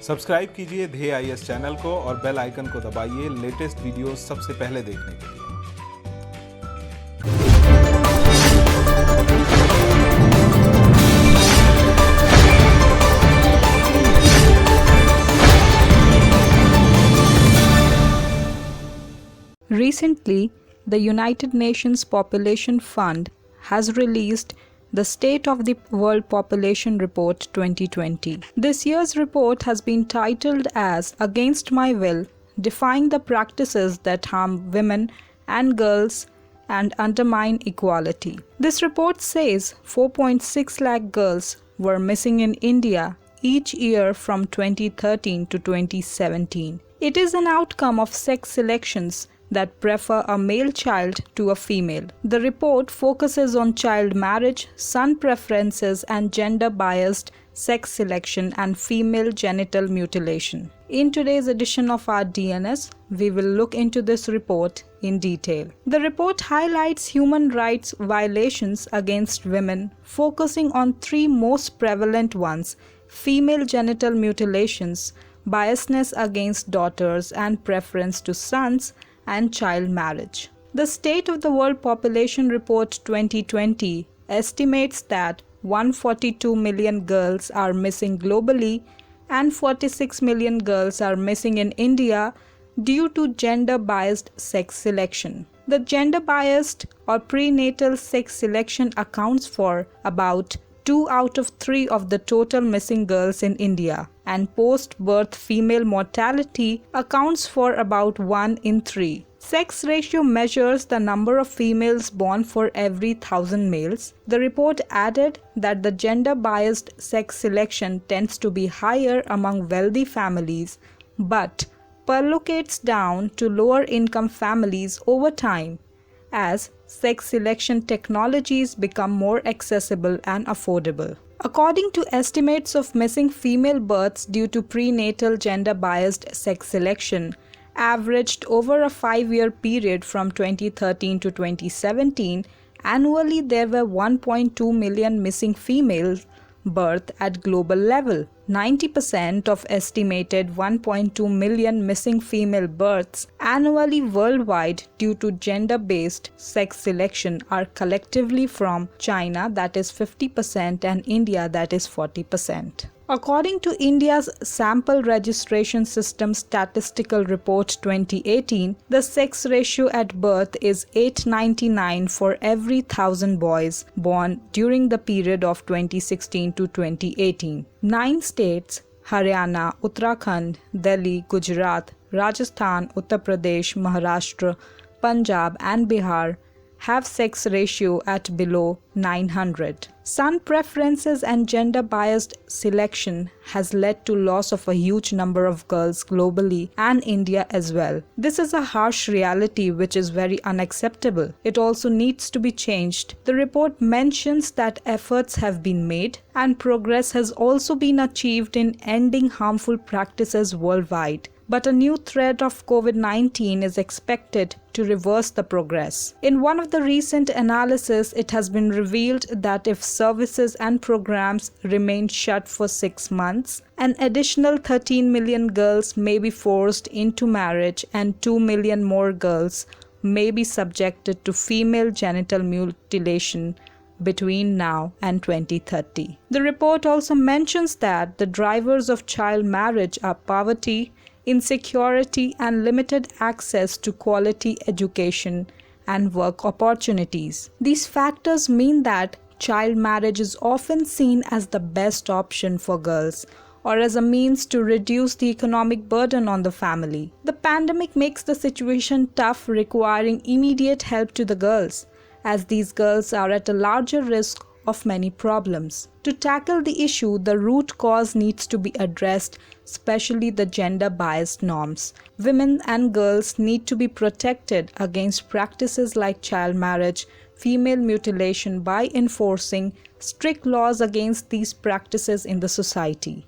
Subscribe कीजिए ध्येय IAS channel को और बेल आइकन को दबाइए लेटेस्ट वीडियो सबसे पहले देखने के लिए। Recently, the United Nations Population Fund has released the State of the World Population Report 2020. This year's report has been titled as Against My Will, Defying the Practices That Harm Women and Girls and Undermine Equality. This report says 4.6 lakh girls were missing in India each year from 2013 to 2017. It is an outcome of sex selections that prefer a male child to a female. The report focuses on child marriage, son preferences, and gender-biased sex selection and female genital mutilation. In today's edition of our DNS, we will look into this report in detail. The report highlights human rights violations against women, focusing on three most prevalent ones: female genital mutilations, biasness against daughters, and preference to sons, and child marriage. The State of the World Population Report 2020 estimates that 142 million girls are missing globally and 46 million girls are missing in India due to gender-biased sex selection. The gender-biased or prenatal sex selection accounts for about 2 out of 3 of the total missing girls in India, and post-birth female mortality accounts for about 1 in 3. Sex ratio measures the number of females born for every 1,000 males. The report added that the gender-biased sex selection tends to be higher among wealthy families, but perlocates down to lower-income families over time as sex selection technologies become more accessible and affordable. According to estimates of missing female births due to prenatal gender-biased sex selection, averaged over a 5-year period from 2013 to 2017, annually there were 1.2 million missing females birth at global level. 90% of estimated 1.2 million missing female births annually worldwide due to gender-based sex selection are collectively from China, that is 50%, and India, that is 40%. According to India's Sample Registration System Statistical Report 2018, the sex ratio at birth is 899 for every 1,000 boys born during the period of 2016 to 2018. 9 states, Haryana, Uttarakhand, Delhi, Gujarat, Rajasthan, Uttar Pradesh, Maharashtra, Punjab, and Bihar have sex ratio at below 900. Son preferences and gender-biased selection has led to loss of a huge number of girls globally and India as well. This is a harsh reality which is very unacceptable. It also needs to be changed. The report mentions that efforts have been made and progress has also been achieved in ending harmful practices worldwide. But a new threat of COVID-19 is expected to reverse the progress. In one of the recent analyses, it has been revealed that if services and programs remain shut for 6 months, an additional 13 million girls may be forced into marriage and 2 million more girls may be subjected to female genital mutilation between now and 2030. The report also mentions that the drivers of child marriage are poverty, insecurity, and limited access to quality education and work opportunities. These factors mean that child marriage is often seen as the best option for girls or as a means to reduce the economic burden on the family. The pandemic makes the situation tough, requiring immediate help to the girls, as these girls are at a larger risk of many problems. To tackle the issue, the root cause needs to be addressed, especially the gender-biased norms. Women and girls need to be protected against practices like child marriage, female mutilation by enforcing strict laws against these practices in the society.